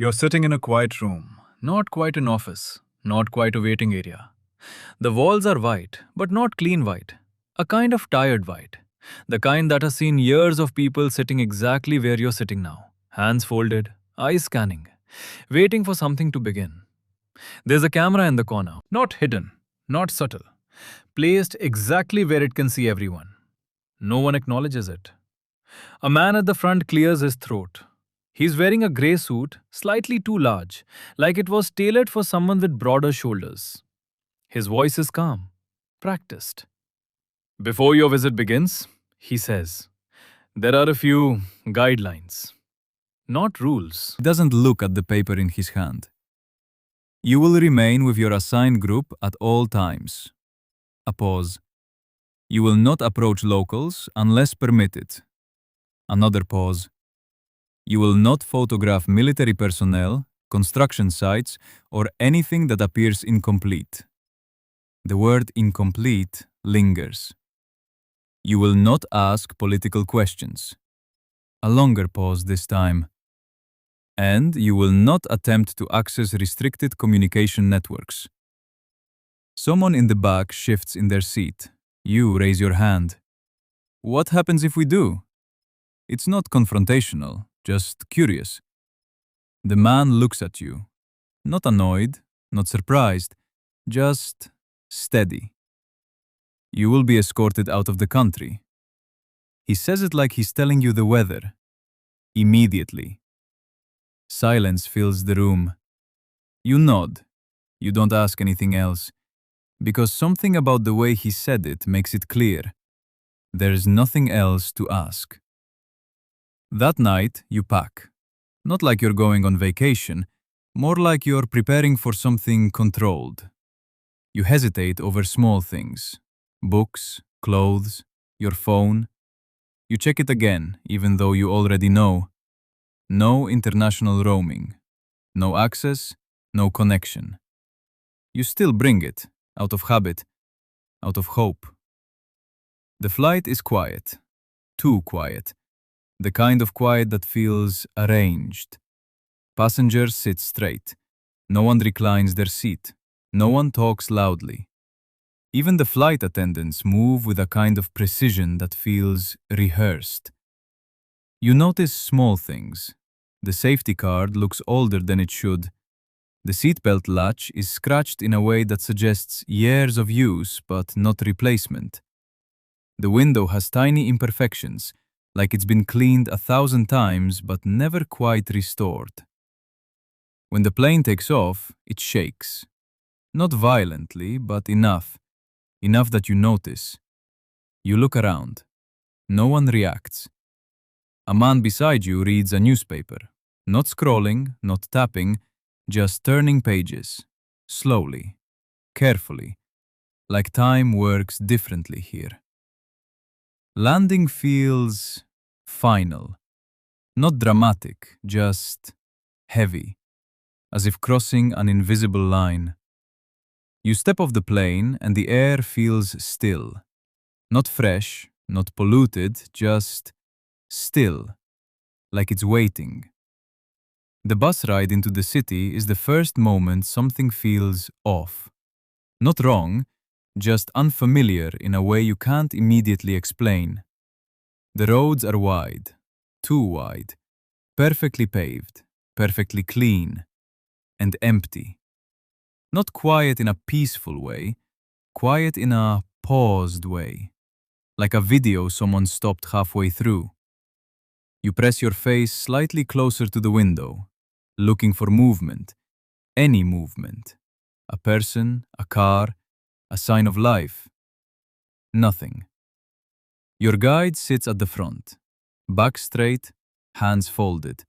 You're sitting in a quiet room, not quite an office, not quite a waiting area. The walls are white, but not clean white. A kind of tired white. The kind that has seen years of people sitting exactly where you're sitting now. Hands folded, eyes scanning, waiting for something to begin. There's a camera in the corner, not hidden, not subtle, placed exactly where it can see everyone. No one acknowledges it. A man at the front clears his throat. He's wearing a grey suit, slightly too large, like it was tailored for someone with broader shoulders. His voice is calm, practiced. Before your visit begins, he says, there are a few guidelines, not rules. He doesn't look at the paper in his hand. You will remain with your assigned group at all times. A pause. You will not approach locals unless permitted. Another pause. You will not photograph military personnel, construction sites, or anything that appears incomplete. The word incomplete lingers. You will not ask political questions. A longer pause this time. And you will not attempt to access restricted communication networks. Someone in the back shifts in their seat. You raise your hand. What happens if we do? It's not confrontational, just curious. The man looks at you. Not annoyed, not surprised, just steady. You will be escorted out of the country. He says it like he's telling you the weather. Immediately. Silence fills the room. You nod. You don't ask anything else. Because something about the way he said it makes it clear. There's nothing else to ask. That night, you pack. Not like you're going on vacation, more like you're preparing for something controlled. You hesitate over small things. Books, clothes, your phone. You check it again, even though you already know. No international roaming. No access, no connection. You still bring it, out of habit, out of hope. The flight is quiet. Too quiet. The kind of quiet that feels arranged. Passengers sit straight. No one reclines their seat. No one talks loudly. Even the flight attendants move with a kind of precision that feels rehearsed. You notice small things. The safety card looks older than it should. The seatbelt latch is scratched in a way that suggests years of use but not replacement. The window has tiny imperfections, like it's been cleaned 1,000 times but never quite restored. When the plane takes off, it shakes. Not violently, but enough that you notice. You look around. No one reacts. A man beside you reads a newspaper. Not scrolling, not tapping, just turning pages. Slowly, carefully, like time works differently here. Landing feels final. Not dramatic, just heavy, as if crossing an invisible line. You step off the plane and the air feels still. Not fresh, not polluted, just still, like it's waiting. The bus ride into the city is the first moment something feels off. Not wrong, just unfamiliar in a way you can't immediately explain. The roads are wide, too wide, perfectly paved, perfectly clean, and empty. Not quiet in a peaceful way, quiet in a paused way, like a video someone stopped halfway through. You press your face slightly closer to the window, looking for movement, any movement. A person, a car, a sign of life. Nothing. Your guide sits at the front, back straight, hands folded,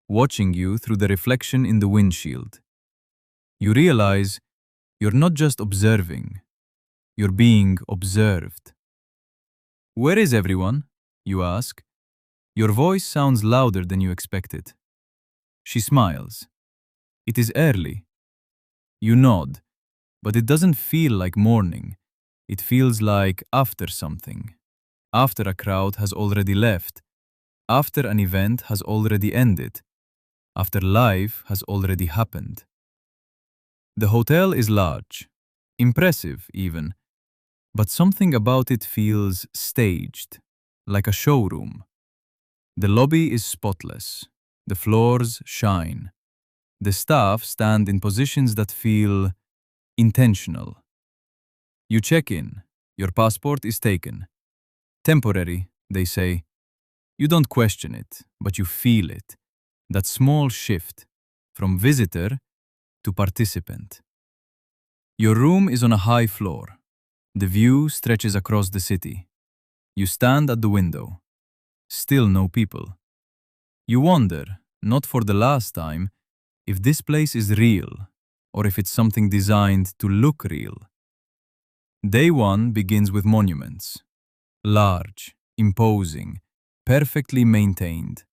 watching you through the reflection in the windshield. You realize you're not just observing, you're being observed. Where is everyone? You ask. Your voice sounds louder than you expected. She smiles. It is early. You nod, but it doesn't feel like morning. It feels like after something. After a crowd has already left. After an event has already ended. after life has already happened. The hotel is large, impressive even, but something about it feels staged, like a showroom. The lobby is spotless, the floors shine, the staff stand in positions that feel intentional. You check in, your passport is taken. Temporary, they say. You don't question it, but you feel it. That small shift from visitor to participant. Your room is on a high floor. The view stretches across the city. You stand at the window. Still no people. You wonder, not for the last time, if this place is real or if it's something designed to look real. Day one begins with monuments. Large, imposing, perfectly maintained.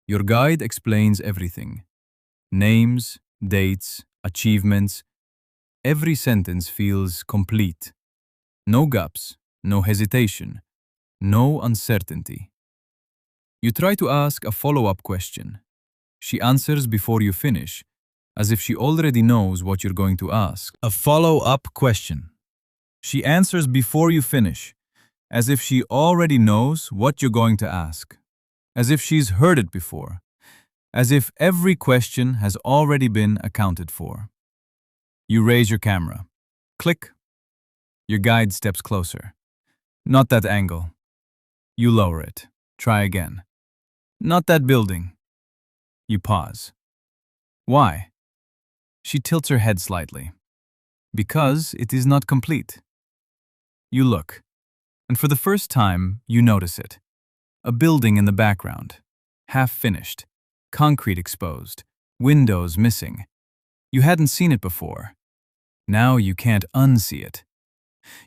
Your guide explains everything. Names, dates, achievements. Every sentence feels complete. No gaps, no hesitation, no uncertainty. You try to ask a follow-up question. She answers before you finish, as if she already knows what you're going to ask. A follow-up question. She answers before you finish, as if she already knows what you're going to ask. As if she's heard it before. As if every question has already been accounted for. You raise your camera. Click. Your guide steps closer. Not that angle. You lower it. Try again. Not that building. You pause. Why? She tilts her head slightly. Because it is not complete. You look, and for the first time, you notice it. A building in the background, half finished, concrete exposed, windows missing. You hadn't seen it before. Now you can't unsee it.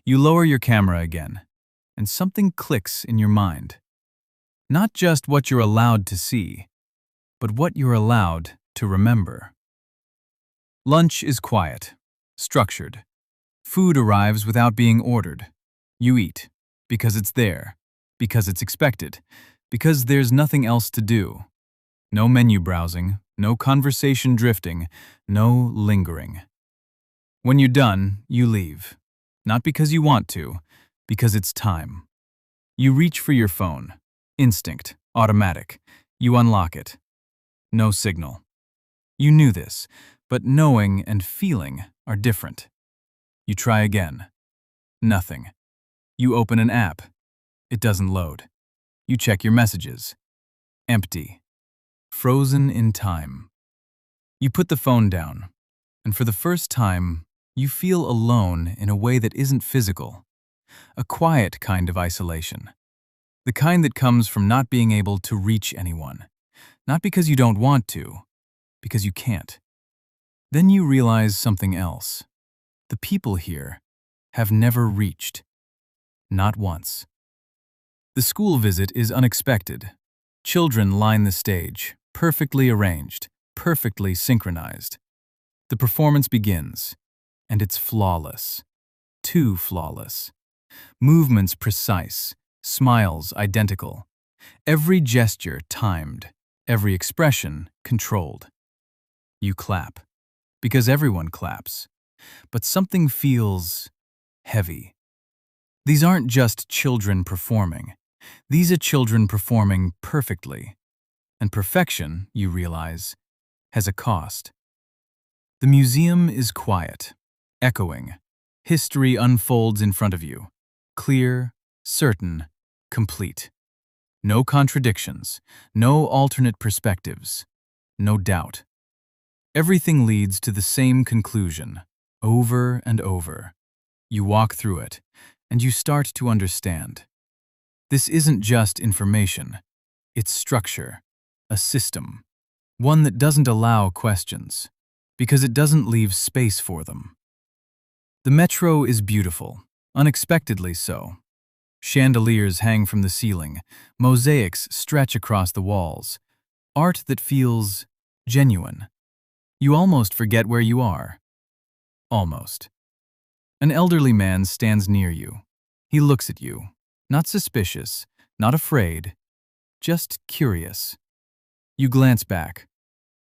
You lower your camera again, and something clicks in your mind. Not just what you're allowed to see, but what you're allowed to remember. Lunch is quiet, structured. Food arrives without being ordered. You eat, because it's there, because it's expected, because there's nothing else to do. No menu browsing, no conversation drifting, no lingering. When you're done, you leave. Not because you want to, because it's time. You reach for your phone. Instinct, automatic. You unlock it. No signal. You knew this, but knowing and feeling are different. You try again. Nothing. You open an app. It doesn't load. You check your messages. Empty. Frozen in time. You put the phone down, and for the first time, you feel alone in a way that isn't physical. A quiet kind of isolation. The kind that comes from not being able to reach anyone. Not because you don't want to, because you can't. Then you realize something else. The people here have never reached. Not once. The school visit is unexpected. Children line the stage, perfectly arranged, perfectly synchronized. The performance begins, and it's flawless. Too flawless. Movements precise, smiles identical. Every gesture timed, every expression controlled. You clap, because everyone claps. But something feels heavy. These aren't just children performing. These are children performing perfectly. And perfection, you realize, has a cost. The museum is quiet, echoing. History unfolds in front of you. Clear, certain, complete. No contradictions, no alternate perspectives, no doubt. Everything leads to the same conclusion, over and over. You walk through it, and you start to understand. This isn't just information. It's structure, a system, one that doesn't allow questions, because it doesn't leave space for them. The metro is beautiful, unexpectedly so. Chandeliers hang from the ceiling, mosaics stretch across the walls, art that feels genuine. You almost forget where you are. Almost. An elderly man stands near you. He looks at you, not suspicious, not afraid, just curious. You glance back.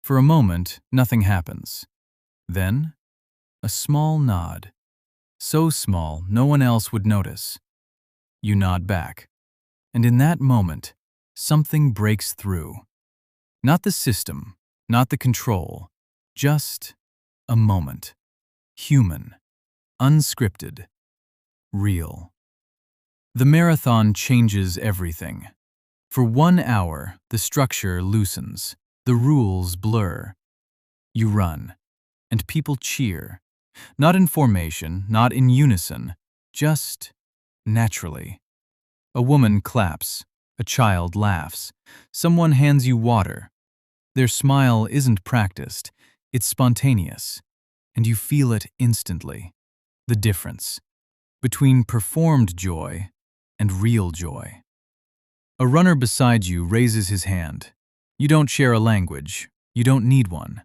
For a moment, nothing happens. Then, a small nod. So small, no one else would notice. You nod back. And in that moment, something breaks through. Not the system, not the control, just a moment. Human, unscripted, real. The marathon changes everything. For 1 hour, the structure loosens, the rules blur. You run, and people cheer. Not in formation, not in unison, just naturally. A woman claps, a child laughs, someone hands you water. Their smile isn't practiced, it's spontaneous, and you feel it instantly. The difference between performed joy and real joy. A runner beside you raises his hand. You don't share a language, you don't need one.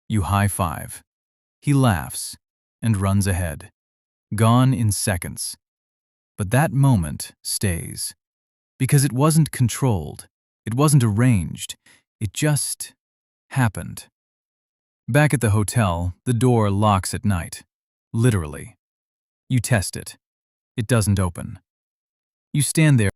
You high-five. He laughs and runs ahead, gone in seconds. But that moment stays, because it wasn't controlled, it wasn't arranged, it just happened. Back at the hotel, the door locks at night. Literally. You test it. It doesn't open. You stand there